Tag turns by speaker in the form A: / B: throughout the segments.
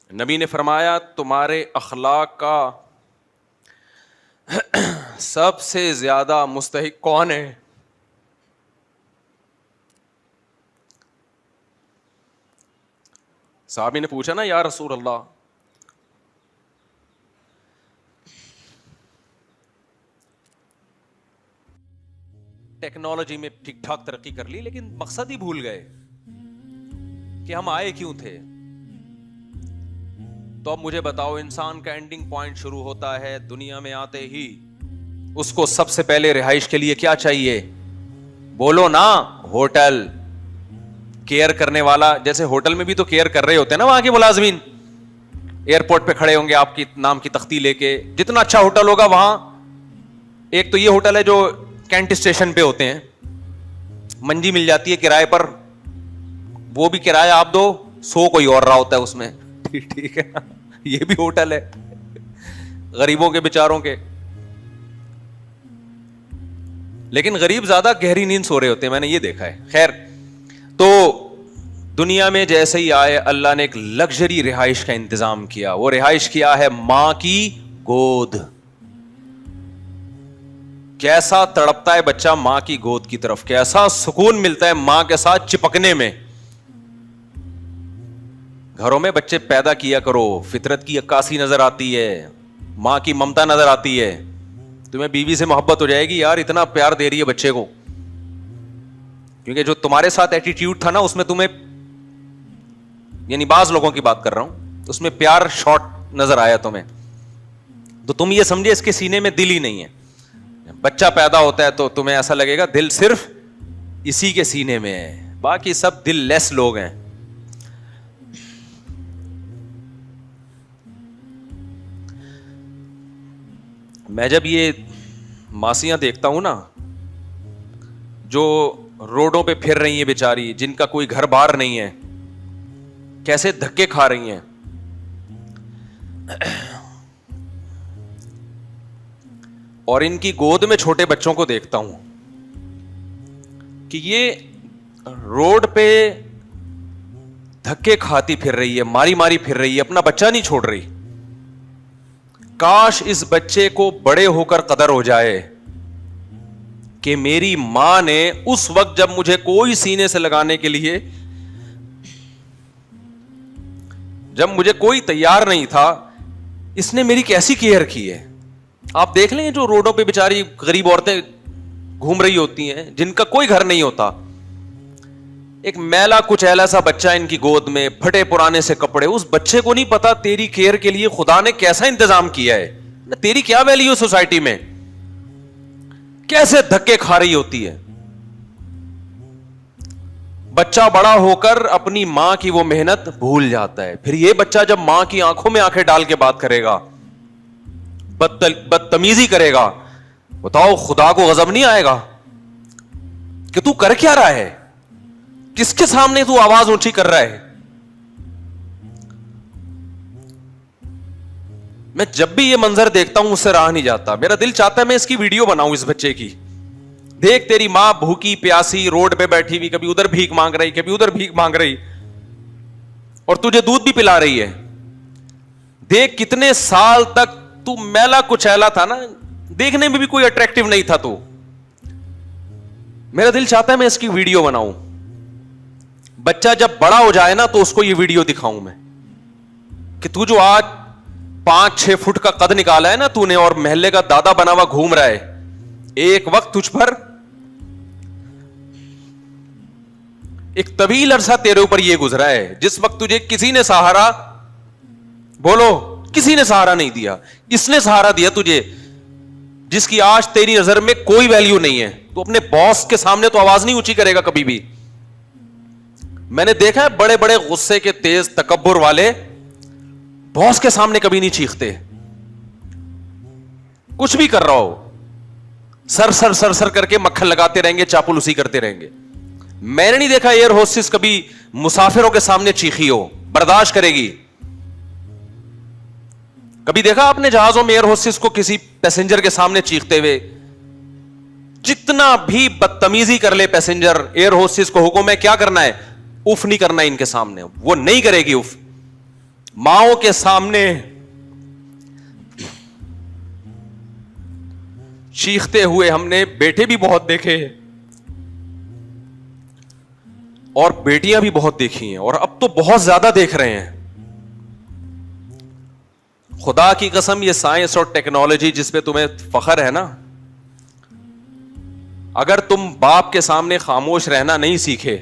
A: نبی نے فرمایا تمہارے اخلاق کا سب سے زیادہ مستحق کون ہے؟ صحابی نے پوچھا نا یا رسول اللہ، ٹیکنالوجی میں ٹھیک ٹھاک ترقی کر لی لیکن مقصد ہی بھول گئے کہ ہم آئے کیوں تھے. تو اب مجھے بتاؤ، انسان کا اینڈنگ پوائنٹ شروع ہوتا ہے دنیا میں آتے ہی اس کو سب سے پہلے رہائش کے لیے کیا چاہیے؟ بولو نا، ہوٹل. کیئر کرنے والا، جیسے ہوٹل میں بھی تو کیئر کر رہے ہوتے ہیں نا وہاں کے ملازمین. ایئرپورٹ پہ کھڑے ہوں گے آپ کی نام کی تختی لے کے. جتنا اچھا ہوٹل ہوگا وہاں، ایک تو یہ ہوٹل ہے جو کینٹ اسٹیشن پہ ہوتے ہیں، منجی مل جاتی ہے کرائے پر، وہ بھی کرایہ آپ دو، 100 کوئی اور رہا ہوتا ہے اس میں. ٹھیک ہے، یہ بھی ہوٹل ہے غریبوں کے بیچاروں کے. لیکن غریب زیادہ گہری نیند سو رہے ہوتے ہیں، میں نے یہ دیکھا ہے. خیر، تو دنیا میں جیسے ہی آئے اللہ نے ایک لگژری رہائش کا انتظام کیا. وہ رہائش کیا ہے ماں کی گود. کیسا تڑپتا ہے بچہ ماں کی گود کی طرف، کیسا سکون ملتا ہے ماں کے ساتھ چپکنے میں. گھروں میں بچے پیدا کیا کرو، فطرت کی عکاسی نظر آتی ہے، ماں کی ممتا نظر آتی ہے. تمہیں بیوی سے محبت ہو جائے گی، یار اتنا پیار دے رہی ہے بچے کو. کیونکہ جو تمہارے ساتھ ایٹیٹیوڈ تھا نا، اس میں تمہیں، یعنی بعض لوگوں کی بات کر رہا ہوں، اس میں پیار شارٹ نظر آیا تمہیں، تو تم یہ سمجھے اس کے سینے میں دل ہی نہیں ہے. بچہ پیدا ہوتا ہے تو تمہیں ایسا لگے گا دل صرف اسی کے سینے میں ہے، باقی سب دل لیس لوگ ہیں. میں جب یہ ماسیاں دیکھتا ہوں نا جو روڈوں پہ پھر رہی ہیں بیچاری، جن کا کوئی گھر بار نہیں ہے، کیسے دھکے کھا رہی ہیں، اور ان کی گود میں چھوٹے بچوں کو دیکھتا ہوں کہ یہ روڈ پہ دھکے کھاتی پھر رہی ہے، ماری ماری پھر رہی ہے، اپنا بچہ نہیں چھوڑ رہی. کاش اس بچے کو بڑے ہو کر قدر ہو جائے کہ میری ماں نے اس وقت جب مجھے کوئی سینے سے لگانے کے لیے، جب مجھے کوئی تیار نہیں تھا، اس نے میری کیسی کیئر کی ہے. آپ دیکھ لیں جو روڈوں پہ بیچاری غریب عورتیں گھوم رہی ہوتی ہیں، جن کا کوئی گھر نہیں ہوتا، ایک میلا کچیلا سا بچہ ان کی گود میں، پھٹے پرانے سے کپڑے. اس بچے کو نہیں پتا تیری کیئر کے لیے خدا نے کیسا انتظام کیا ہے، تیری کیا ویلیو سوسائٹی میں، کیسے دھکے کھا رہی ہوتی ہے. بچہ بڑا ہو کر اپنی ماں کی وہ محنت بھول جاتا ہے. پھر یہ بچہ جب ماں کی آنکھوں میں آنکھیں ڈال کے بات کرے گا، بدتمیزی کرے گا، بتاؤ خدا کو غضب نہیں آئے گا کہ تو کر کیا رہا ہے، کس کے سامنے تو آواز اونچی کر رہا ہے. میں جب بھی یہ منظر دیکھتا ہوں اس سے راہ نہیں جاتا. میرا دل چاہتا ہے میں اس کی ویڈیو بناؤں اس بچے کی. دیکھ تیری ماں بھوکی پیاسی روڈ پہ بیٹھی ہوئی، کبھی ادھر بھیک مانگ رہی، کبھی ادھر بھیک مانگ رہی، اور تجھے دودھ بھی پلا رہی ہے. دیکھ کتنے سال تک تو میلا کچیلا تھا نا، دیکھنے میں بھی کوئی اٹریکٹیو نہیں تھا تو. میرا دل چاہتا ہے میں اس کی ویڈیو بناؤں. بچہ جب بڑا ہو جائے نا تو اس کو یہ ویڈیو دکھاؤں میں کہ تو جو آج 5-6 فٹ کا قد نکالا ہے نا تو نے، اور محلے کا دادا بنا ہوا گھوم رہا ہے، ایک وقت تجھ پر ایک طویل عرصہ تیرے اوپر یہ گزرا ہے جس وقت تجھے کسی نے سہارا، بولو کسی نے سہارا نہیں دیا، اس نے سہارا دیا تجھے، جس کی آج تیری نظر میں کوئی ویلیو نہیں ہے. تو اپنے باس کے سامنے تو آواز نہیں اونچی کرے گا کبھی بھی. میں نے دیکھا ہے بڑے بڑے غصے کے تیز تکبر والے باس کے سامنے کبھی نہیں چیختے. کچھ بھی کر رہا ہو سر سر سر سر کر کے مکھن لگاتے رہیں گے، چاپلوسی کرتے رہیں گے. میں نے نہیں دیکھا ایئر ہوسٹس کبھی مسافروں کے سامنے چیخی ہو، برداشت کرے گی. کبھی دیکھا آپ نے جہازوں میں ایئر ہوسٹس کو کسی پیسنجر کے سامنے چیختے ہوئے؟ جتنا بھی بدتمیزی کر لے پیسنجر، ایئر ہوسٹس کو حکم ہے کیا کرنا ہے، اف نہیں کرنا ان کے سامنے. وہ نہیں کرے گی اف. ماؤں کے سامنے چیختے ہوئے ہم نے بیٹے بھی بہت دیکھے اور بیٹیاں بھی بہت دیکھی ہیں, اور اب تو بہت زیادہ دیکھ رہے ہیں. خدا کی قسم یہ سائنس اور ٹیکنالوجی جس پہ تمہیں فخر ہے نا, اگر تم باپ کے سامنے خاموش رہنا نہیں سیکھے,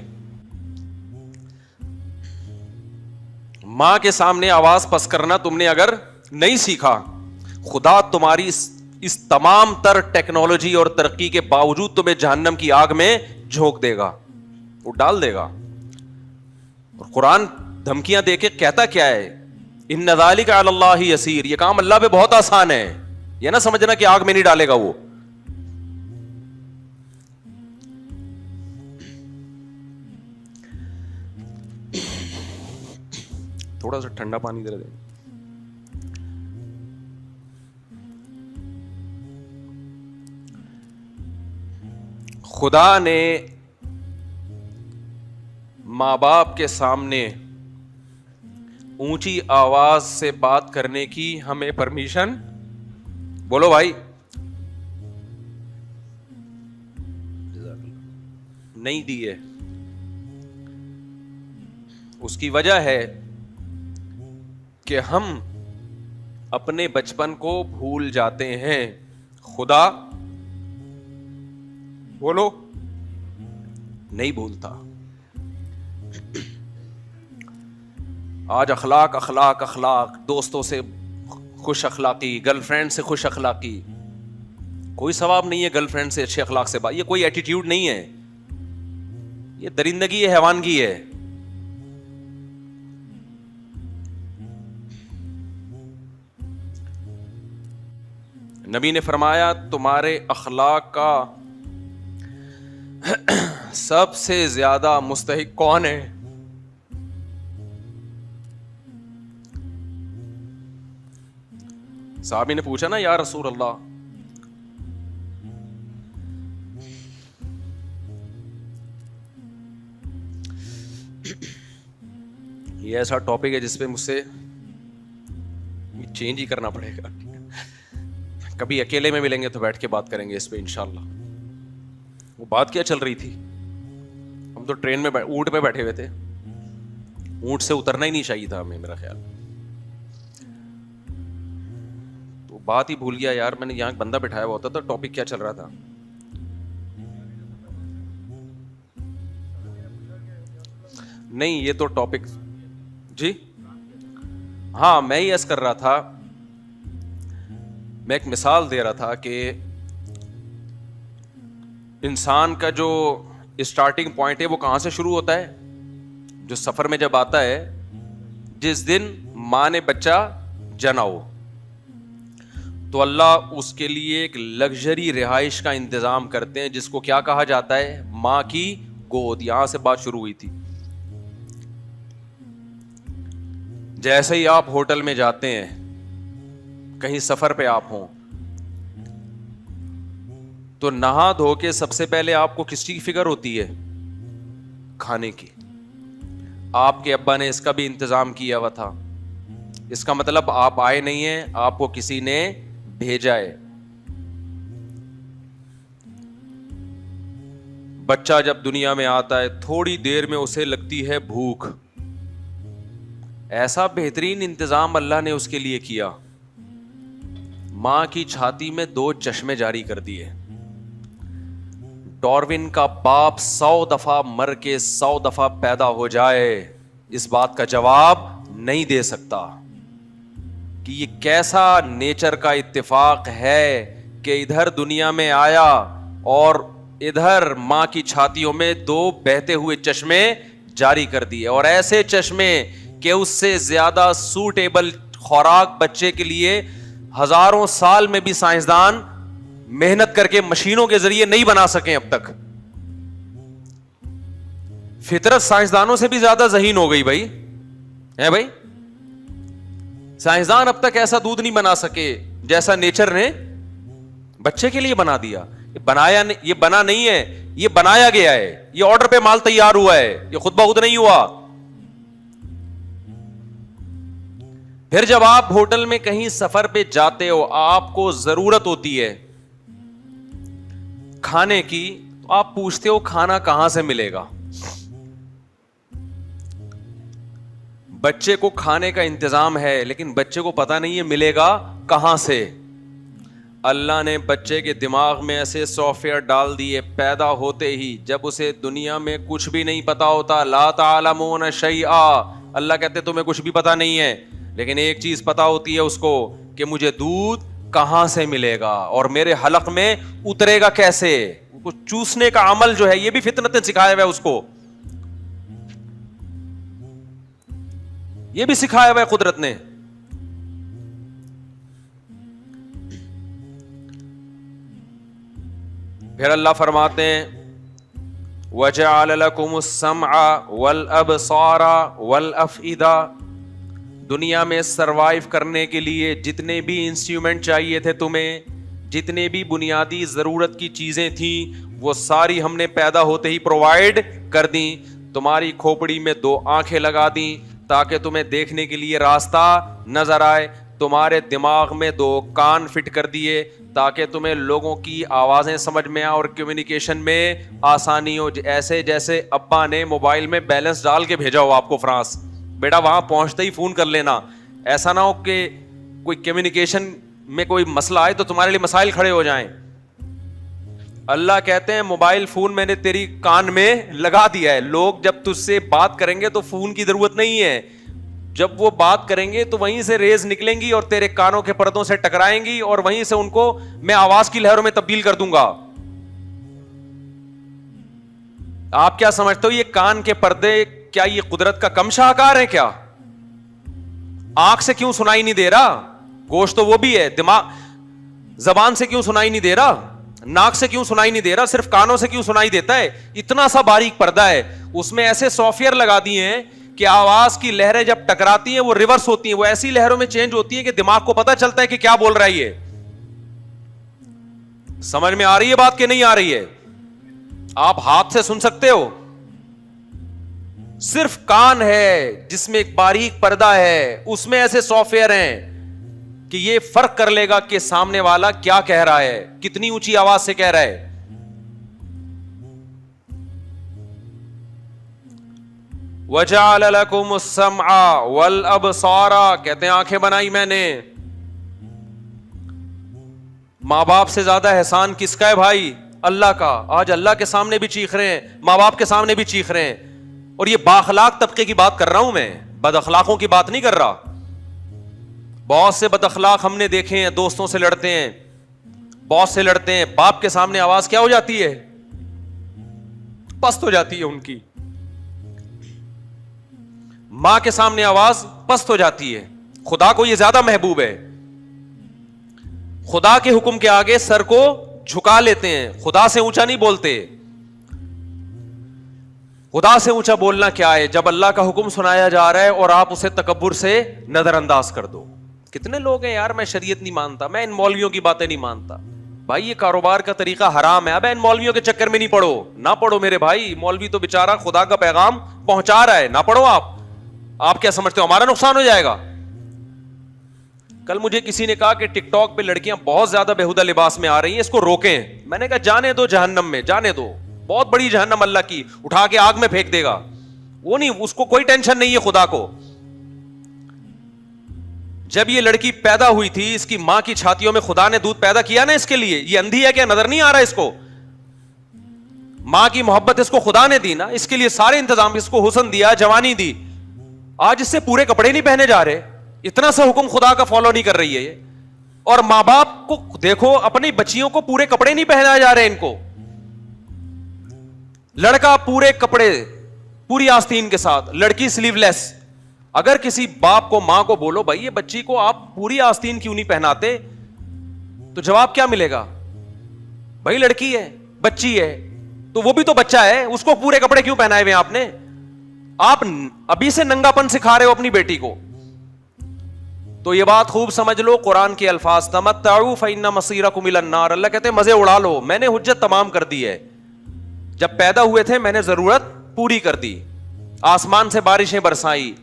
A: ماں کے سامنے آواز پس کرنا تم نے اگر نہیں سیکھا, خدا تمہاری اس تمام تر ٹیکنالوجی اور ترقی کے باوجود تمہیں جہنم کی آگ میں جھونک دے گا, وہ ڈال دے گا. اور قرآن دھمکیاں دے کے کہتا کیا ہے, ان ذالک علی اللہ یسیر, یہ کام اللہ پہ بہت آسان ہے. یہ نہ سمجھنا کہ آگ میں نہیں ڈالے گا وہ. تھوڑا سا ٹھنڈا پانی دے دیں. خدا نے ماں باپ کے سامنے اونچی آواز سے بات کرنے کی ہمیں پرمیشن, بولو بھائی, نہیں دی ہے. اس کی وجہ ہے کہ ہم اپنے بچپن کو بھول جاتے ہیں. خدا بولو نہیں بھولتا. آج اخلاق اخلاق اخلاق, دوستوں سے خوش اخلاقی, گرل فرینڈ سے خوش اخلاقی. کوئی ثواب نہیں ہے گرل فرینڈ سے اچھے اخلاق سے بات, یہ کوئی ایٹیٹیوڈ نہیں ہے, یہ درندگی ہے, حیوانگی ہے. نبی نے فرمایا تمہارے اخلاق کا سب سے زیادہ مستحق کون ہے؟ صحابی نے پوچھا نا, یا رسول اللہ, یہ ایسا ٹاپک ہے جس پہ مجھ سے چینج ہی کرنا پڑے گا. کبھی اکیلے میں ملیں گے تو بیٹھ کے بات کریں گے اس پہ انشاءاللہ. وہ بات کیا چل رہی تھی, ہم تو ٹرین میں اونٹ پہ بیٹھے ہوئے تھے, اونٹ سے اترنا ہی نہیں چاہیے تھا ہمیں, میرا خیال. تو بات ہی بھول گیا یار, میں نے یہاں بندہ بٹھایا ہوا ہوتا, تو ٹاپک کیا چل رہا تھا. نہیں یہ تو ٹاپک, جی ہاں میں ہی ایس کر رہا تھا, میں ایک مثال دے رہا تھا کہ انسان کا جو اسٹارٹنگ پوائنٹ ہے وہ کہاں سے شروع ہوتا ہے, جو سفر میں جب آتا ہے, جس دن ماں نے بچہ جنا ہو, تو اللہ اس کے لیے ایک لگژری رہائش کا انتظام کرتے ہیں جس کو کیا کہا جاتا ہے, ماں کی گود. یہاں سے بات شروع ہوئی تھی. جیسے ہی آپ ہوٹل میں جاتے ہیں, کہیں سفر پہ آپ ہوں, تو نہا دھو کے سب سے پہلے آپ کو کس چیز کی فکر ہوتی ہے؟ کھانے کی. آپ کے ابا نے اس کا بھی انتظام کیا ہوا تھا, اس کا مطلب آپ آئے نہیں ہیں, آپ کو کسی نے بھیجا ہے. بچہ جب دنیا میں آتا ہے تھوڑی دیر میں اسے لگتی ہے بھوک, ایسا بہترین انتظام اللہ نے اس کے لیے کیا, ماں کی چھاتی میں 2 چشمے جاری کر دیے. ڈاروین کا باپ 100 دفعہ مر کے 100 دفعہ پیدا ہو جائے, اس بات کا جواب نہیں دے سکتا کہ یہ کیسا نیچر کا اتفاق ہے کہ ادھر دنیا میں آیا اور ادھر ماں کی چھاتیوں میں 2 بہتے ہوئے چشمے جاری کر دیے, اور ایسے چشمے کہ اس سے زیادہ سوٹیبل خوراک بچے کے لیے ہزاروں سال میں بھی سائنسدان محنت کر کے مشینوں کے ذریعے نہیں بنا سکیں اب تک. فطرت سائنسدانوں سے بھی زیادہ ذہین ہو گئی بھائی, ہے بھائی. سائنسدان اب تک ایسا دودھ نہیں بنا سکے جیسا نیچر نے بچے کے لیے بنا دیا. یہ بنا نہیں ہے, یہ بنایا گیا ہے, یہ آرڈر پہ مال تیار ہوا ہے, یہ خود بخود نہیں ہوا. پھر جب آپ ہوٹل میں کہیں سفر پہ جاتے ہو, آپ کو ضرورت ہوتی ہے کھانے کی, تو آپ پوچھتے ہو کھانا کہاں سے ملے گا. بچے کو کھانے کا انتظام ہے, لیکن بچے کو پتا نہیں ہے ملے گا کہاں سے. اللہ نے بچے کے دماغ میں ایسے سافٹ ویئر ڈال دیے پیدا ہوتے ہی, جب اسے دنیا میں کچھ بھی نہیں پتا ہوتا. لا تعلمون شیئا, اللہ کہتے تمہیں کچھ بھی پتا نہیں ہے, لیکن ایک چیز پتا ہوتی ہے اس کو کہ مجھے دودھ کہاں سے ملے گا اور میرے حلق میں اترے گا کیسے. چوسنے کا عمل جو ہے یہ بھی فطرت نے سکھایا ہوا ہے اس کو, یہ بھی سکھایا ہوا ہے قدرت نے. پھر اللہ فرماتے ہیں وَجَعَلَ لَكُمُ السَّمْعَ وَالْأَبْصَارَ وَالْأَفْئِدَةَ, دنیا میں سروائیو کرنے کے لیے جتنے بھی انسٹرومنٹ چاہیے تھے تمہیں, جتنے بھی بنیادی ضرورت کی چیزیں تھیں, وہ ساری ہم نے پیدا ہوتے ہی پرووائڈ کر دیں. تمہاری کھوپڑی میں 2 آنکھیں لگا دیں تاکہ تمہیں دیکھنے کے لیے راستہ نظر آئے. تمہارے دماغ میں 2 کان فٹ کر دیے تاکہ تمہیں لوگوں کی آوازیں سمجھ میں آئیں اور کمیونیکیشن میں آسانی ہو. ایسے جیسے ابا نے موبائل میں بیلنس ڈال کے بھیجا ہو آپ کو فرانس, بیٹا وہاں پہنچتے ہی فون کر لینا. ایسا نہ ہو کہ کوئی کمیونیکیشن میں کوئی مسئلہ آئے تو تمہارے لیے مسائل کھڑے ہو جائیں. اللہ کہتے ہیں موبائل فون میں نے تیری کان میں لگا دیا ہے. لوگ جب تجھ سے بات کریں گے تو فون کی ضرورت نہیں ہے, جب وہ بات کریں گے تو وہیں سے ریز نکلیں گی اور تیرے کانوں کے پردوں سے ٹکرائیں گی اور وہیں سے ان کو میں آواز کی لہروں میں تبدیل کر دوں گا. آپ کیا سمجھتے ہو یہ کان کے پردے کیا یہ قدرت کا کم شاہکار ہے کیا؟ آنکھ سے کیوں سنائی نہیں دے رہا؟ گوشت تو وہ بھی ہے. دماغ زبان سے کیوں سنائی نہیں دے رہا؟ ناک سے کیوں سنائی نہیں دے رہا؟ صرف کانوں سے کیوں سنائی دیتا ہے؟ اتنا سا باریک پردہ ہے, اس میں ایسے سافٹ ویئر لگا دیے ہیں کہ آواز کی لہریں جب ٹکراتی ہیں وہ ریورس ہوتی ہیں, وہ ایسی لہروں میں چینج ہوتی ہیں کہ دماغ کو پتہ چلتا ہے کہ کیا بول رہا ہے یہ. سمجھ میں آ رہی ہے بات کہ نہیں آ رہی ہے؟ آپ ہاتھ سے سن سکتے ہو, صرف کان ہے جس میں ایک باریک پردہ ہے, اس میں ایسے سافٹ ویئر ہیں کہ یہ فرق کر لے گا کہ سامنے والا کیا کہہ رہا ہے, کتنی اونچی آواز سے کہہ رہا ہے. وَجَعَلَ لَكُمُ السَّمْعَ وَالْأَبْصَارَ, کہتے ہیں آنکھیں بنائی میں نے. ماں باپ سے زیادہ احسان کس کا ہے بھائی؟ اللہ کا. آج اللہ کے سامنے بھی چیخ رہے ہیں, ماں باپ کے سامنے بھی چیخ رہے ہیں. اور یہ بااخلاق طبقے کی بات کر رہا ہوں میں, بد اخلاقوں کی بات نہیں کر رہا. بہت سے بد اخلاق ہم نے دیکھے ہیں, دوستوں سے لڑتے ہیں, باس سے لڑتے ہیں, باپ کے سامنے آواز کیا ہو جاتی ہے؟ پست ہو جاتی ہے ان کی. ماں کے سامنے آواز پست ہو جاتی ہے. خدا کو یہ زیادہ محبوب ہے. خدا کے حکم کے آگے سر کو جھکا لیتے ہیں, خدا سے اونچا نہیں بولتے. خدا سے اونچا بولنا کیا ہے جب اللہ کا حکم سنایا جا رہا ہے اور آپ اسے تکبر سے نظر انداز کر دو. کتنے لوگ ہیں یار, میں شریعت نہیں مانتا, میں ان مولویوں کی باتیں نہیں مانتا. بھائی یہ کاروبار کا طریقہ حرام ہے, اب ان مولویوں کے چکر میں نہیں پڑو. نہ پڑھو میرے بھائی, مولوی تو بیچارہ خدا کا پیغام پہنچا رہا ہے, نہ پڑھو. آپ کیا سمجھتے ہو ہمارا نقصان ہو جائے گا؟ کل مجھے کسی نے کہا کہ ٹک ٹاک پہ لڑکیاں بہت زیادہ بےہودہ لباس میں آ رہی ہیں, اس کو روکیں. میں نے کہا جانے دو جہنم میں, جانے دو. بہت بڑی جہنم اللہ کی, اٹھا کے آگ میں پھینک دے گا. وہ نہیں, اس کو کوئی ٹینشن نہیں ہے خدا کو. جب یہ لڑکی پیدا ہوئی تھی, اس کی ماں کی چھاتیوں میں خدا نے دودھ پیدا کیا نا اس کے لیے. یہ اندھی ہے کیا؟ نظر نہیں آ رہا اس کو؟ ماں کی محبت اس کو خدا نے دی نا, اس کے لیے سارے انتظام, اس کو حسن دیا, جوانی دی. آج اس سے پورے کپڑے نہیں پہنے جا رہے, اتنا سا حکم خدا کا فالو نہیں کر رہی ہے یہ. اور ماں باپ کو دیکھو, اپنی بچیوں کو پورے کپڑے نہیں پہنائے جا رہے ان کو. لڑکا پورے کپڑے, پوری آستین کے ساتھ, لڑکی سلیو لیس. اگر کسی باپ کو, ماں کو بولو بھائی یہ بچی کو آپ پوری آستین کیوں نہیں پہناتے, تو جواب کیا ملے گا؟ بھائی لڑکی ہے, بچی ہے, تو وہ بھی تو بچہ ہے, اس کو پورے کپڑے کیوں پہنائے ہوئے آپ نے؟ آپ ابھی سے ننگا پن سکھا رہے ہو اپنی بیٹی کو. تو یہ بات خوب سمجھ لو, قرآن کے الفاظ تمتعوا فإن مصيركم إلى النار. اللہ کہتے ہیں مزے اڑا لو, میں نے حجت تمام کر دی ہے. جب پیدا ہوئے تھے میں نے ضرورت پوری کر دی, آسمان سے بارشیں برسائی,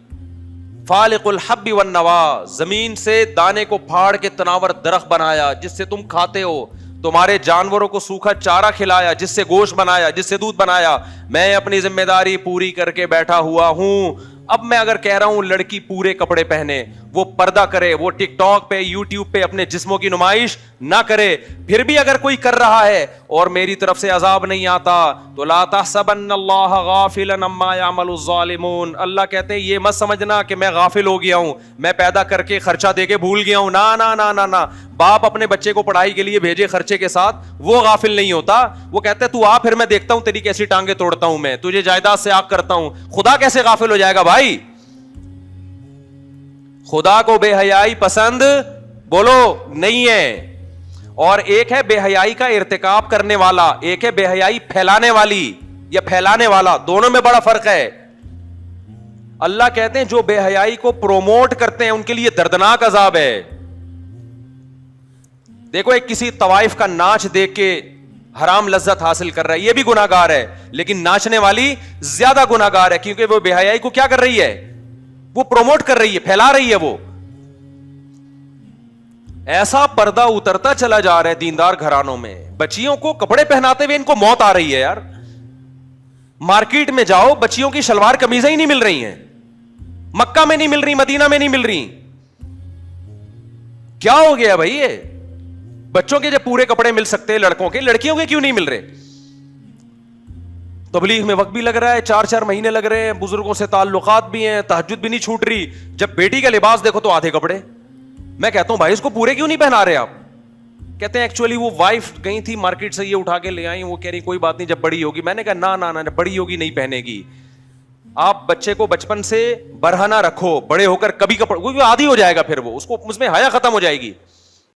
A: فالق الحب والنوا, زمین سے دانے کو پھاڑ کے تناور درخت بنایا جس سے تم کھاتے ہو, تمہارے جانوروں کو سوکھا چارہ کھلایا جس سے گوشت بنایا, جس سے دودھ بنایا. میں اپنی ذمہ داری پوری کر کے بیٹھا ہوا ہوں. اب میں اگر کہہ رہا ہوں لڑکی پورے کپڑے پہنے, وہ پردہ کرے, وہ ٹک ٹاک پہ یوٹیوب پہ اپنے جسموں کی نمائش نہ کرے, پھر بھی اگر کوئی کر رہا ہے اور میری طرف سے عذاب نہیں آتا تو لا تحسبن اللہ غافلا عما یعمل الظالمون, اللہ کہتے ہیں یہ مت سمجھنا کہ میں غافل ہو گیا ہوں, میں پیدا کر کے خرچہ دے کے بھول گیا ہوں. نا نا نا نا نا, باپ اپنے بچے کو پڑھائی کے لیے بھیجے خرچے کے ساتھ, وہ غافل نہیں ہوتا. وہ کہتا ہے تو آ, پھر میں دیکھتا ہوں تیری کیسی ٹانگیں توڑتا ہوں, میں تجھے جائیداد سے آگ کرتا ہوں. خدا کیسے غافل ہو جائے گا بھائی؟ خدا کو بے حیائی پسند بولو نہیں ہے. اور ایک ہے بے حیائی کا ارتکاب کرنے والا, ایک ہے بے حیائی پھیلانے والی یا پھیلانے والا, دونوں میں بڑا فرق ہے. اللہ کہتے ہیں جو بے حیائی کو پروموٹ کرتے ہیں ان کے لیے دردناک عذاب ہے. دیکھو ایک کسی طوائف کا ناچ دیکھ کے حرام لذت حاصل کر رہا ہے, یہ بھی گناہگار ہے, لیکن ناچنے والی زیادہ گناہگار ہے کیونکہ وہ بے حیائی کو کیا کر رہی ہے, وہ پروموٹ کر رہی ہے, پھیلا رہی ہے. وہ ایسا پردہ اترتا چلا جا رہا ہے دیندار گھرانوں میں, بچیوں کو کپڑے پہناتے ہوئے ان کو موت آ رہی ہے یار. مارکیٹ میں جاؤ, بچیوں کی شلوار قمیضیں ہی نہیں مل رہی ہیں, مکہ میں نہیں مل رہی, مدینہ میں نہیں مل رہی. کیا ہو گیا بھائی؟ یہ بچوں کے جب پورے کپڑے مل سکتے ہیں لڑکوں کے, لڑکیوں کے کیوں نہیں مل رہے؟ تبلیغ میں وقت بھی لگ رہا ہے, 4 مہینے لگ رہے ہیں, بزرگوں سے تعلقات بھی ہیں, تہجد بھی نہیں چھوٹ رہی. جب بیٹی کا لباس دیکھو تو آدھے کپڑے. میں کہتا ہوں بھائی اس کو پورے کیوں نہیں پہنا رہے آپ؟ کہتے ہیں ایکچولی وہ وائف گئی تھی مارکیٹ سے, یہ اٹھا کے لے آئی, وہ کہہ رہی کوئی بات نہیں جب بڑی ہوگی. میں نے کہا نا نا نا, بڑی ہوگی نہیں پہنے گی. آپ بچے کو بچپن سے برہنہ رکھو, بڑے ہو کر کبھی کپڑے, وہ عادی ہو جائے گا, پھر وہ اس کو اس میں حیا ختم ہو جائے گی.